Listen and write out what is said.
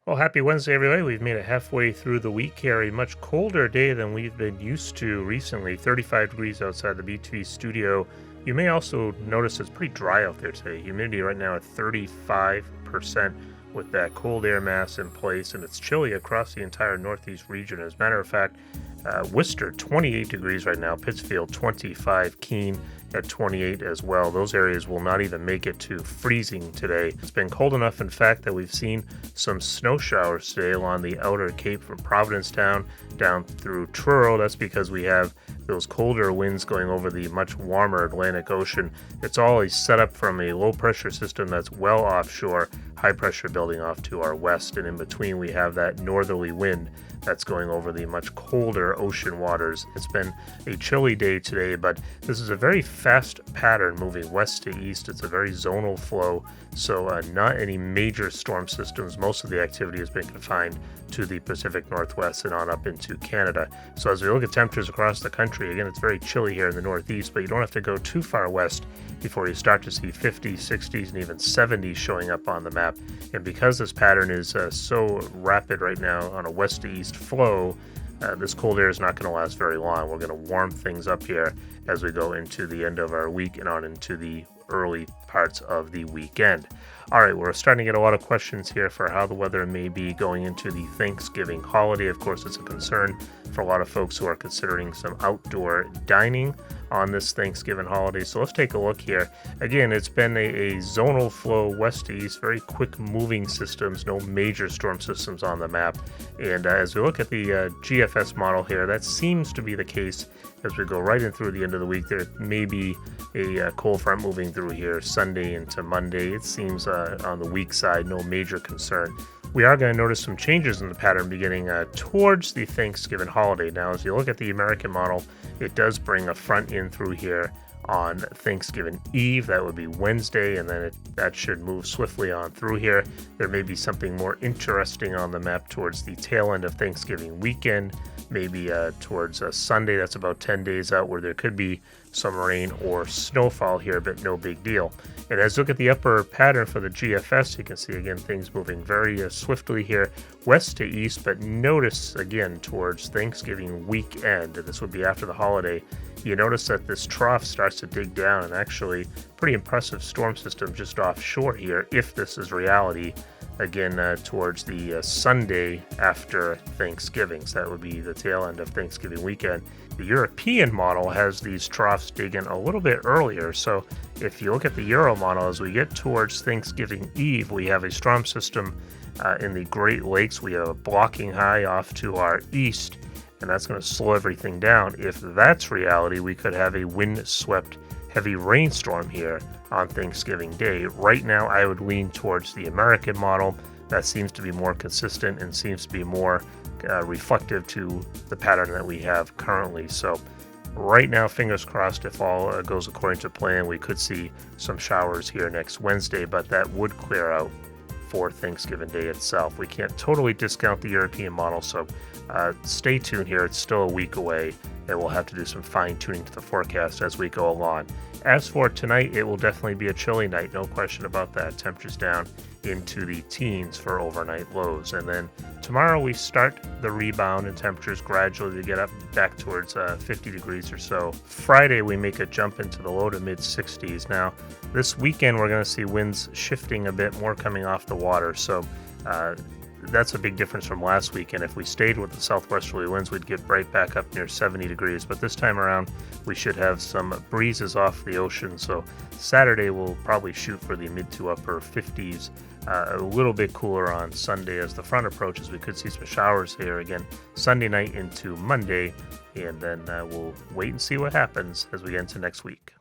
Well, happy Wednesday, everybody. We've made it halfway through the week here. A much colder day than we've been used to recently. 35 degrees outside the BTV studio. You may also notice it's pretty dry out there today. Humidity right now at 35% with that cold air mass in place, and it's chilly across the entire Northeast region. As a matter of fact, Worcester, 28 degrees right now. Pittsfield, 25. Keene at 28 as well. Those areas will not even make it to freezing today. It's been cold enough, in fact, that we've seen some snow showers today along the outer Cape from Provincetown down through Truro. That's because we have those colder winds going over the much warmer Atlantic Ocean. It's all set up from a low pressure system that's well offshore, high pressure building off to our west, and in between we have that northerly wind that's going over the much colder ocean waters. It's been a chilly day today, but this is a very fast pattern moving west to east. It's a very zonal flow, so not any major storm systems. Most of the activity has been confined to the Pacific Northwest and on up into Canada. So as we look at temperatures across the country, again, it's very chilly here in the Northeast, but you don't have to go too far west before you start to see 50s, 60s, and even 70s showing up on the map. And because this pattern is so rapid right now on a west to east flow, this cold air is not going to last very long. We're going to warm things up here as we go into the end of our week and on into the early parts of the weekend. All right, we're starting to get a lot of questions here for how the weather may be going into the Thanksgiving holiday. Of course, it's a concern for a lot of folks who are considering some outdoor dining on this Thanksgiving holiday. So let's take a look here. Again, it's been a zonal flow west to east, very quick moving systems, no major storm systems on the map. And as we look at the GFS model here, that seems to be the case as we go right in through the end of the week. There may be a cold front moving through here Sunday into Monday. It seems on the weak side, no major concern. We are going to notice some changes in the pattern beginning towards the Thanksgiving holiday. Now, as you look at the American model, it does bring a front in through here on Thanksgiving Eve. That would be Wednesday, and then that should move swiftly on through here. There may be something more interesting on the map towards the tail end of Thanksgiving weekend, maybe towards Sunday. That's about 10 days out, where there could be some rain or snowfall here, but no big deal. And as you look at the upper pattern for the GFS, you can see again things moving very swiftly here west to east, but notice again towards Thanksgiving weekend, and this would be after the holiday, you notice that this trough starts to dig down, and actually pretty impressive storm system just offshore here, if this is reality, again towards the Sunday after Thanksgiving. So that would be the tail end of Thanksgiving weekend. The European model has these troughs digging a little bit earlier. So if you look at the Euro model, as we get towards Thanksgiving Eve, we have a storm system in the Great Lakes. We have a blocking high off to our east, and that's going to slow everything down. If that's reality, we could have a wind-swept heavy rainstorm here on Thanksgiving Day. Right now, I would lean towards the American model. That seems to be more consistent and seems to be more reflective to the pattern that we have currently. So right now, fingers crossed, if all goes according to plan, we could see some showers here next Wednesday, but that would clear out for Thanksgiving Day itself. We can't totally discount the European model, so stay tuned here. It's still a week away, and we'll have to do some fine tuning to the forecast as we go along. As for tonight, it will definitely be a chilly night, no question about that. Temperatures down into the teens for overnight lows. And then tomorrow we start the rebound and temperatures gradually to get up back towards 50 degrees or so. Friday we make a jump into the low to mid 60s. Now this weekend we're going to see winds shifting a bit more coming off the water. So that's a big difference from last weekend. If we stayed with the southwesterly winds, we'd get right back up near 70 degrees. But this time around, we should have some breezes off the ocean. So Saturday, we'll probably shoot for the mid to upper 50s. A little bit cooler on Sunday as the front approaches. We could see some showers here again Sunday night into Monday. And then we'll wait and see what happens as we get into next week.